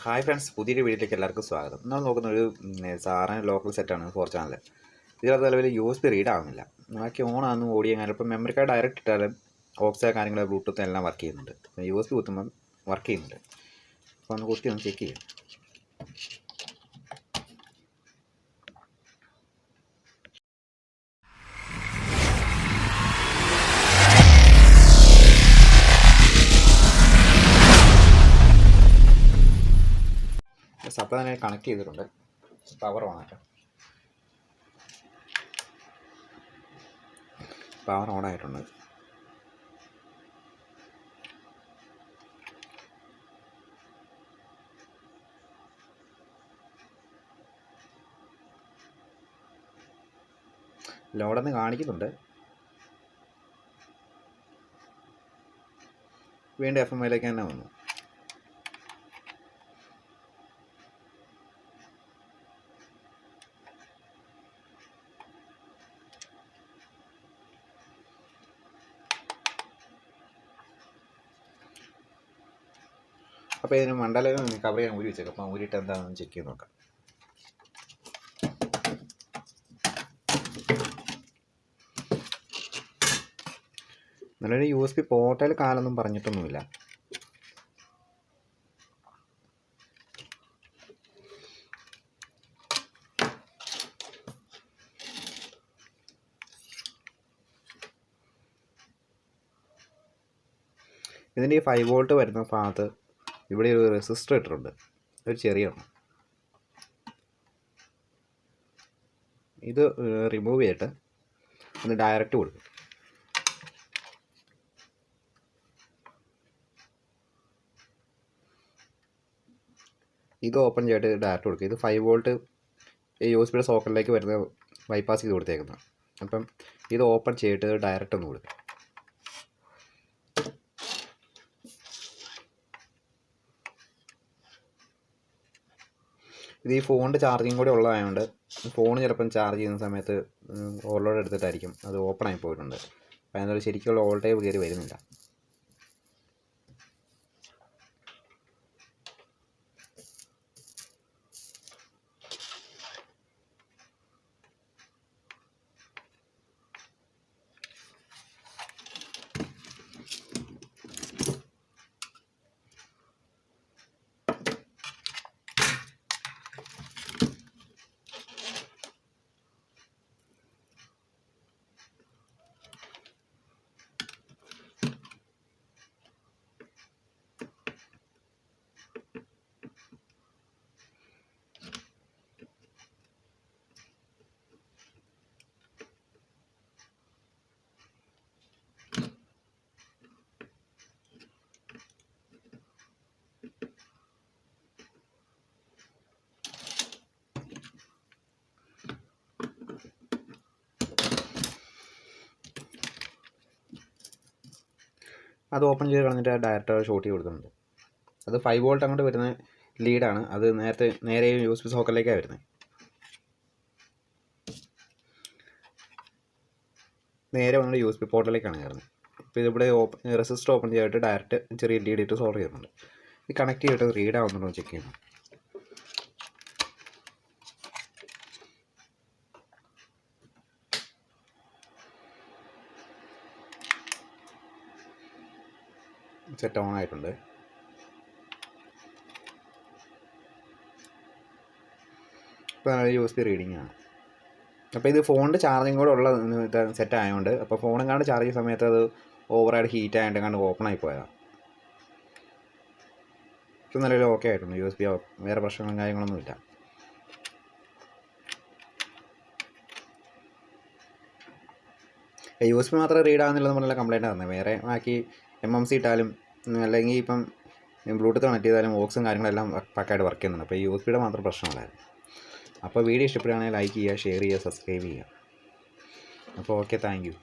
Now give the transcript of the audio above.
Hi friends, പുതിയൊരു വീഡിയോയിലേക്ക് എല്ലാവർക്കും സ്വാഗതം. നമ്മൾ നോക്കുന്ന ഒരു സാധാരണ ലോക്കൽ സെറ്റാണ് 4 ചാനൽ. ഇതിനകത്ത് നിലവിൽ USB റീഡ് ആവുന്നില്ല. ബാക്കി ഓണാണെന്ന് ഓടിയാൽ ഇപ്പം മെമ്മറി കാർഡ് ഡയറക്റ്റ് ഇട്ടാലും ഓക്സ കാര്യങ്ങൾ ബ്ലൂടൂത്ത് എല്ലാം വർക്ക് ചെയ്യുന്നുണ്ട്. USB കുത്തുമ്പം വർക്ക് ചെയ്യുന്നുണ്ട്. അപ്പോൾ ഒന്ന് കുത്തി ഒന്ന് ചെക്ക് ചെയ്യാം. സപ്ലൈ തന്നെ കണക്ട് ചെയ്തിട്ടുണ്ട്. പവർ ഓണാക്കാം. പവർ ഓണായിട്ടുണ്ട്. ലോഡെന്ന് കാണിക്കുന്നുണ്ട്. വീണ്ടും FMIയിലേക്ക് തന്നെ വന്നു. അപ്പോൾ ഇതിന് മണ്ഡലം കവർ ചെയ്യാൻ ഊരി വെച്ചേക്കാം. അപ്പോൾ ഊരിയിട്ട് എന്താണെന്ന് ചെക്ക് ചെയ്ത് നോക്കാം. നല്ലൊരു USB പോർട്ടൽ കാലൊന്നും പറഞ്ഞിട്ടൊന്നുമില്ല. ഇതിൻ്റെ ഈ 5 വോൾട്ട് വരുന്ന ഭാഗത്ത് ഇവിടെ ഒരു റെസിസ്റ്റർ ഇട്ടിട്ടുണ്ട്. ഒരു ചെറിയ ഇത് റിമൂവ് ചെയ്തിട്ട് ഒന്ന് ഡയറക്റ്റ് കൊടുക്കും. ഇത് ഓപ്പൺ ചെയ്തിട്ട് ഡയറക്റ്റ് കൊടുക്കുക. ഇത് 5 വോൾട്ട് USB സോക്കറ്റിലേക്ക് വരുന്ന ബൈപ്പാസ് ചെയ്ത് കൊടുത്തേക്കുന്നത്. അപ്പം ഇത് ഓപ്പൺ ചെയ്തിട്ട് ഡയറക്റ്റ് ഒന്ന് കൊടുക്കുക. ഇത് ഈ ഫോണിൻ്റെ ചാർജിങ് കൂടെ ഉള്ളതായതുകൊണ്ട് ഫോൺ ചിലപ്പം ചാർജ് ചെയ്യുന്ന സമയത്ത് ഓവർലോഡ് എടുത്തിട്ടായിരിക്കും അത് ഓപ്പൺ ആയി പോയിട്ടുണ്ട്. അപ്പോൾ അതിനൊരു ശരിക്കുള്ള വോൾട്ടേജ് കയറി വരുന്നില്ല. അത് ഓപ്പൺ ചെയ്ത് കളഞ്ഞിട്ട് ഡയറക്റ്റ് ഷോർട്ട് ചെയ്ത് കൊടുക്കുന്നുണ്ട്. അത് 5 വോൾട്ട് അങ്ങോട്ട് വരുന്ന ലീഡാണ്. അത് നേരെ USB സോക്കറ്റിലേക്കാണ് വരുന്നത്. നേരെ വന്നിട്ട് USB പോർട്ടിലേക്കാണ് കയറുന്നത്. ഇപ്പോൾ ഇതിവിടെ റെസിസ്റ്റർ ഓപ്പൺ ചെയ്തിട്ട് ഡയറക്റ്റ് ചെറിയ ലീഡ് ഇട്ട് സോൾവ് ചെയ്യുന്നുണ്ട്. ഇത് കണക്ട് ചെയ്തിട്ട് റീഡ് ആവുന്നുണ്ടോ ചെക്ക് ചെയ്യണം. സെറ്റ് ഓൺ ആയിട്ടുണ്ട്. ഇപ്പോൾ USB റീഡിംഗ് ആണ്. അപ്പോൾ ഇത് ഫോണിൻ്റെ ചാർജിങ് കൂടെ ഉള്ള സെറ്റ് ആയതുകൊണ്ട് അപ്പോൾ ഫോണെങ്ങാണ്ട് ചാർജ് ചെയ്യുന്ന സമയത്ത് അത് ഓവറായിട്ട് ഹീറ്റ് ആയിട്ട് കണ്ട് ഓപ്പൺ ആയി പോയതാണ്. ഇത് നല്ലൊരു ഓക്കെ ആയിട്ടുണ്ട്. USB വേറെ പ്രശ്നങ്ങളും കാര്യങ്ങളൊന്നുമില്ല. USB മാത്രമേ റീഡ് ആകുന്നില്ല എന്നുള്ള കംപ്ലൈൻറ്റ് തന്നെ. വേറെ ബാക്കി MMC ഇട്ടാലും അല്ലെങ്കിൽ ഇപ്പം ബ്ലൂടൂത്ത് കണക്ട് ചെയ്താലും ഓക്സും കാര്യങ്ങളെല്ലാം പക്കായിട്ട് വർക്ക് ചെയ്യുന്നുണ്ട്. അപ്പോൾ USB മാത്രം പ്രശ്നമുള്ളായിരുന്നു. അപ്പോൾ വീഡിയോ ഇഷ്ടപ്പെടുകയാണെങ്കിൽ ലൈക്ക് ചെയ്യുക, ഷെയർ ചെയ്യുക, സബ്സ്ക്രൈബ് ചെയ്യുക. അപ്പോൾ ഓക്കെ, താങ്ക് യു.